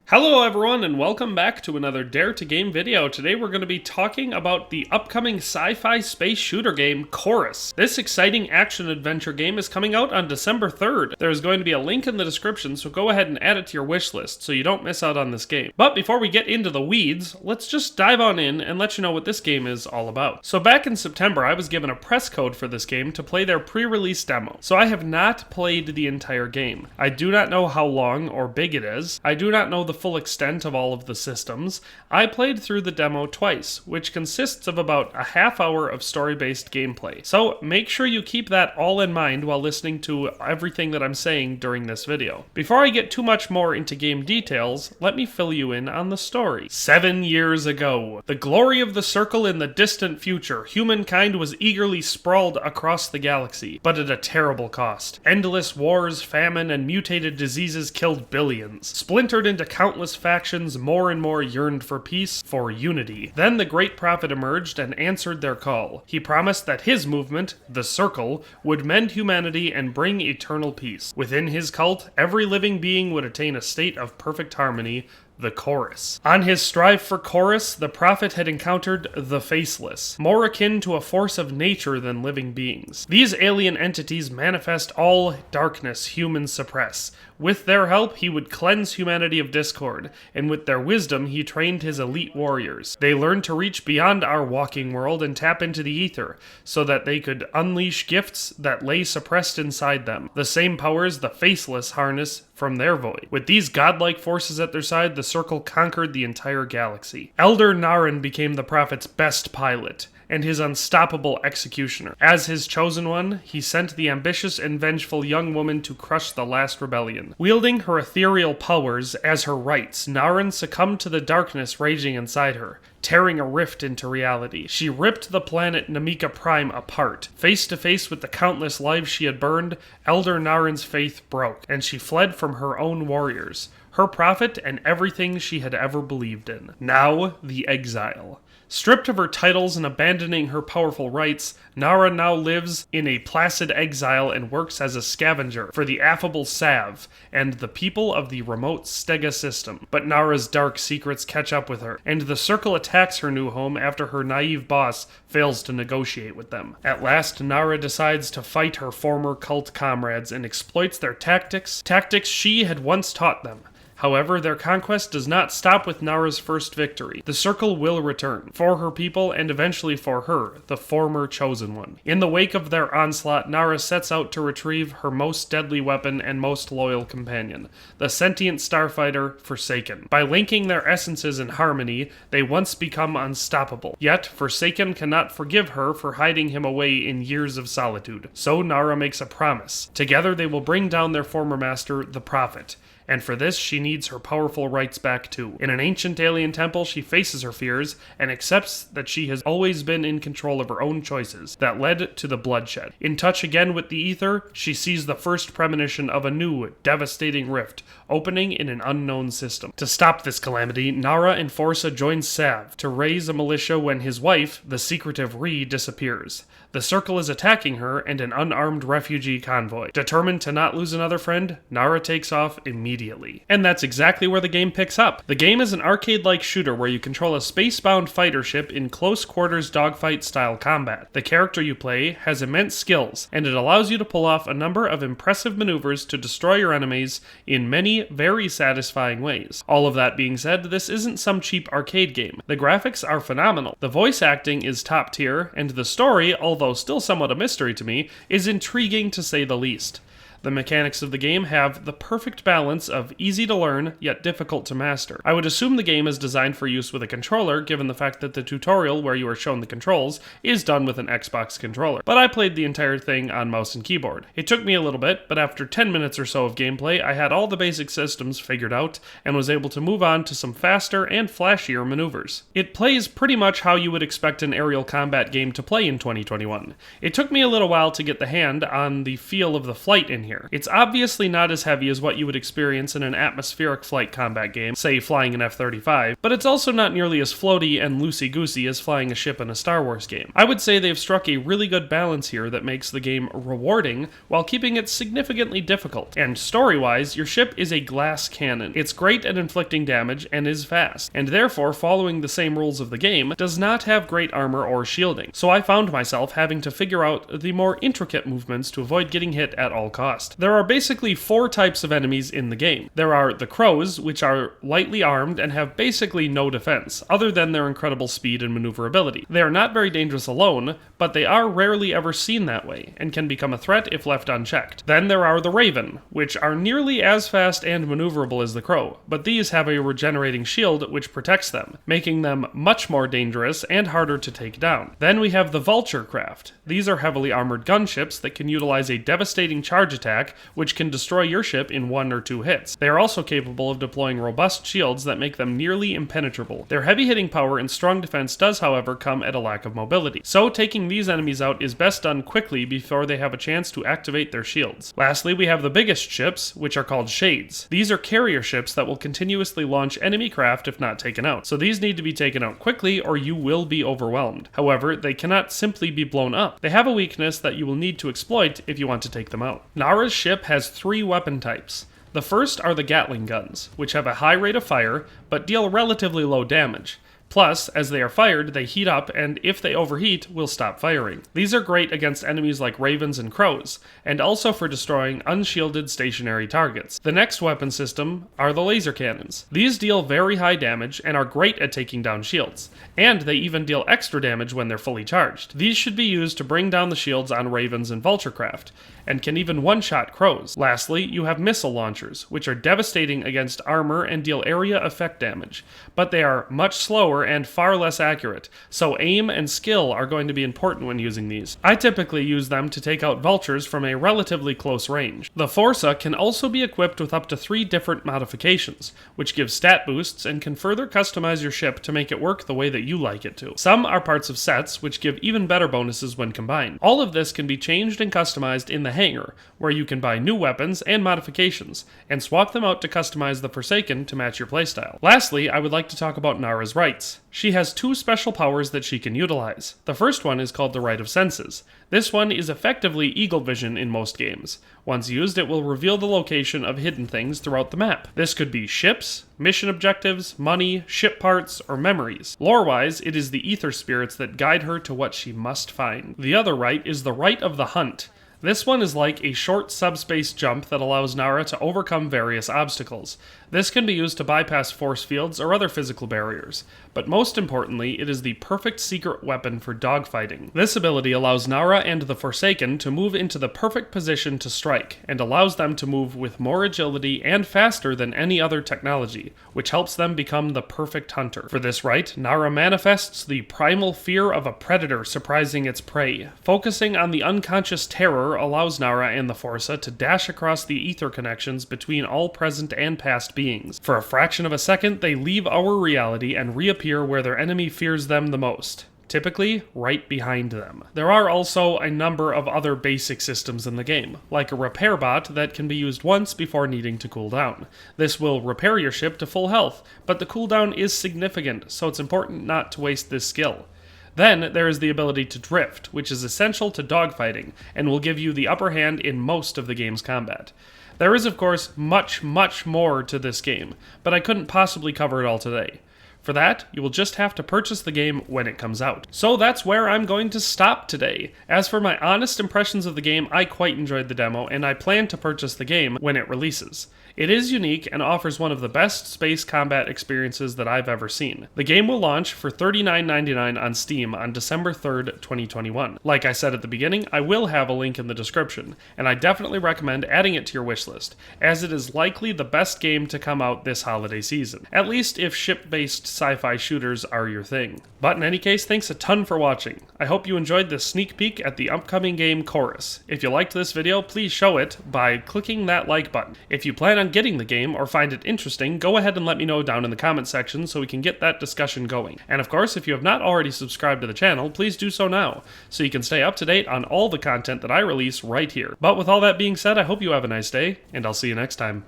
Hello everyone and welcome back to another Dare to Game video. Today we're going to be talking about the upcoming sci-fi space shooter game, Chorus. This exciting action-adventure game is coming out on December 3rd. There's going to be a link in the description, so go ahead and add it to your wish list so you don't miss out on this game. But before we get into the weeds, let's just dive on in and let you know what this game is all about. So back in September, I was given a press code for this game to play their pre-release demo. So I have not played the entire game. I do not know how long or big it is. I do not know the full extent of all of the systems. I played through the demo twice, which consists of about a half hour of story-based gameplay. So make sure you keep that all in mind while listening to everything that I'm saying during this video. Before I get too much more into game details, let me fill you in on the story. 7 years ago, the glory of the circle in the distant future, humankind was eagerly sprawled across the galaxy, but at a terrible cost. Endless wars, famine, and mutated diseases killed billions. Splintered into countless factions, more and more yearned for peace, for unity. Then the great prophet emerged and answered their call. He promised that his movement, the Circle, would mend humanity and bring eternal peace. Within his cult, every living being would attain a state of perfect harmony, the Chorus. On his strive for Chorus, the prophet had encountered the Faceless, more akin to a force of nature than living beings. These alien entities manifest all darkness humans suppress. With their help, he would cleanse humanity of discord, and with their wisdom, he trained his elite warriors. They learned to reach beyond our walking world and tap into the ether, so that they could unleash gifts that lay suppressed inside them. The same powers the Faceless harness from their void. With these godlike forces at their side, the Circle conquered the entire galaxy. Elder Nara became the prophet's best pilot, and his unstoppable executioner. As his chosen one, he sent the ambitious and vengeful young woman to crush the last rebellion. Wielding her ethereal powers as her rights, Nara succumbed to the darkness raging inside her, tearing a rift into reality. She ripped the planet Namika Prime apart. Face to face with the countless lives she had burned, Elder Nara's faith broke, and she fled from her own warriors, her prophet, and everything she had ever believed in. Now, the exile. Stripped of her titles and abandoning her powerful rights, Nara now lives in a placid exile and works as a scavenger for the affable Sav and the people of the remote Stega system. But Nara's dark secrets catch up with her, and the Circle attacks her new home after her naive boss fails to negotiate with them. At last, Nara decides to fight her former cult comrades and exploits their tactics she had once taught them. However, their conquest does not stop with Nara's first victory. The Circle will return, for her people and eventually for her, the former chosen one. In the wake of their onslaught, Nara sets out to retrieve her most deadly weapon and most loyal companion, the sentient starfighter, Forsaken. By linking their essences in harmony, they once become unstoppable. Yet, Forsaken cannot forgive her for hiding him away in years of solitude. So Nara makes a promise. Together they will bring down their former master, the Prophet. And for this, she needs her powerful rights back too. In an ancient alien temple, she faces her fears and accepts that she has always been in control of her own choices that led to the bloodshed. In touch again with the ether, she sees the first premonition of a new, devastating rift opening in an unknown system. To stop this calamity, Nara and Forsa join Sav to raise a militia when his wife, the secretive Ree, disappears. The Circle is attacking her and an unarmed refugee convoy. Determined to not lose another friend, Nara takes off immediately. And that's exactly where the game picks up. The game is an arcade-like shooter where you control a space-bound fighter ship in close-quarters dogfight-style combat. The character you play has immense skills, and it allows you to pull off a number of impressive maneuvers to destroy your enemies in many very satisfying ways. All of that being said, this isn't some cheap arcade game. The graphics are phenomenal, the voice acting is top tier, and the story, although still somewhat a mystery to me, is intriguing to say the least. The mechanics of the game have the perfect balance of easy to learn, yet difficult to master. I would assume the game is designed for use with a controller, given the fact that the tutorial where you are shown the controls is done with an Xbox controller. But I played the entire thing on mouse and keyboard. It took me a little bit, but after 10 minutes or so of gameplay, I had all the basic systems figured out, and was able to move on to some faster and flashier maneuvers. It plays pretty much how you would expect an aerial combat game to play in 2021. It took me a little while to get the hand on the feel of the flight in here. here. It's obviously not as heavy as what you would experience in an atmospheric flight combat game, say flying an F-35, but it's also not nearly as floaty and loosey-goosey as flying a ship in a Star Wars game. I would say they've struck a really good balance here that makes the game rewarding while keeping it significantly difficult. And story-wise, your ship is a glass cannon. It's great at inflicting damage and is fast, and therefore following the same rules of the game does not have great armor or shielding. So I found myself having to figure out the more intricate movements to avoid getting hit at all cost. There are basically 4 types of enemies in the game. There are the crows, which are lightly armed and have basically no defense, other than their incredible speed and maneuverability. They are not very dangerous alone, but they are rarely ever seen that way, and can become a threat if left unchecked. Then there are the raven, which are nearly as fast and maneuverable as the crow, but these have a regenerating shield which protects them, making them much more dangerous and harder to take down. Then we have the vulture craft. These are heavily armored gunships that can utilize a devastating charge attack, which can destroy your ship in 1 or 2 hits. They are also capable of deploying robust shields that make them nearly impenetrable. Their heavy hitting power and strong defense does, however, come at a lack of mobility. So taking these enemies out is best done quickly before they have a chance to activate their shields. Lastly, we have the biggest ships, which are called shades. These are carrier ships that will continuously launch enemy craft if not taken out. So these need to be taken out quickly or you will be overwhelmed. However, they cannot simply be blown up. They have a weakness that you will need to exploit if you want to take them out. Nara's ship has 3 weapon types. The first are the Gatling guns, which have a high rate of fire, but deal relatively low damage. Plus, as they are fired, they heat up, and if they overheat, will stop firing. These are great against enemies like ravens and crows, and also for destroying unshielded stationary targets. The next weapon system are the laser cannons. These deal very high damage and are great at taking down shields, and they even deal extra damage when they're fully charged. These should be used to bring down the shields on ravens and vulture craft, and can even one-shot crows. Lastly, you have missile launchers, which are devastating against armor and deal area effect damage, but they are much slower and far less accurate, so aim and skill are going to be important when using these. I typically use them to take out vultures from a relatively close range. The Forza can also be equipped with up to 3 different modifications, which give stat boosts and can further customize your ship to make it work the way that you like it to. Some are parts of sets, which give even better bonuses when combined. All of this can be changed and customized in the hangar, where you can buy new weapons and modifications, and swap them out to customize the Forsaken to match your playstyle. Lastly, I would like to talk about Nara's rights. She has 2 special powers that she can utilize. The first one is called the Right of Senses. This one is effectively eagle vision in most games. Once used, it will reveal the location of hidden things throughout the map. This could be ships, mission objectives, money, ship parts, or memories. Lore-wise, it is the ether spirits that guide her to what she must find. The other right is the Right of the Hunt. This one is like a short subspace jump that allows Nara to overcome various obstacles. This can be used to bypass force fields or other physical barriers, but most importantly, it is the perfect secret weapon for dogfighting. This ability allows Nara and the Forsaken to move into the perfect position to strike, and allows them to move with more agility and faster than any other technology, which helps them become the perfect hunter. For this right, Nara manifests the primal fear of a predator surprising its prey. Focusing on the unconscious terror allows Nara and the Forza to dash across the ether connections between all present and past beings. For a fraction of a second, they leave our reality and reappear where their enemy fears them the most, typically right behind them. There are also a number of other basic systems in the game, like a repair bot that can be used once before needing to cool down. This will repair your ship to full health, but the cooldown is significant, so it's important not to waste this skill. Then there is the ability to drift, which is essential to dogfighting, and will give you the upper hand in most of the game's combat. There is, of course, much more to this game, but I couldn't possibly cover it all today. For that, you will just have to purchase the game when it comes out. So that's where I'm going to stop today. As for my honest impressions of the game, I quite enjoyed the demo, and I plan to purchase the game when it releases. It is unique and offers one of the best space combat experiences that I've ever seen. The game will launch for $39.99 on Steam on December 3rd, 2021. Like I said at the beginning, I will have a link in the description, and I definitely recommend adding it to your wishlist, as it is likely the best game to come out this holiday season. At least if ship-based sci-fi shooters are your thing. But in any case, thanks a ton for watching. I hope you enjoyed this sneak peek at the upcoming game Chorus. If you liked this video, please show it by clicking that like button. If you plan on getting the game or find it interesting, go ahead and let me know down in the comment section so we can get that discussion going. And of course, if you have not already subscribed to the channel, please do so now, so you can stay up to date on all the content that I release right here. But with all that being said, I hope you have a nice day, and I'll see you next time.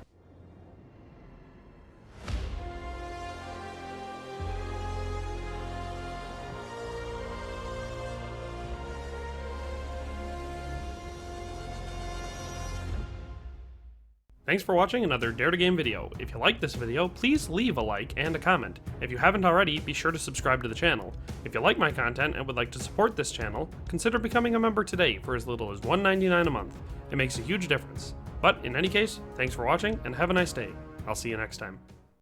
Thanks for watching another Dare to Game video. If you liked this video, please leave a like and a comment. If you haven't already, be sure to subscribe to the channel. If you like my content and would like to support this channel, consider becoming a member today for as little as $1.99 a month. It makes a huge difference. But in any case, thanks for watching and have a nice day. I'll see you next time.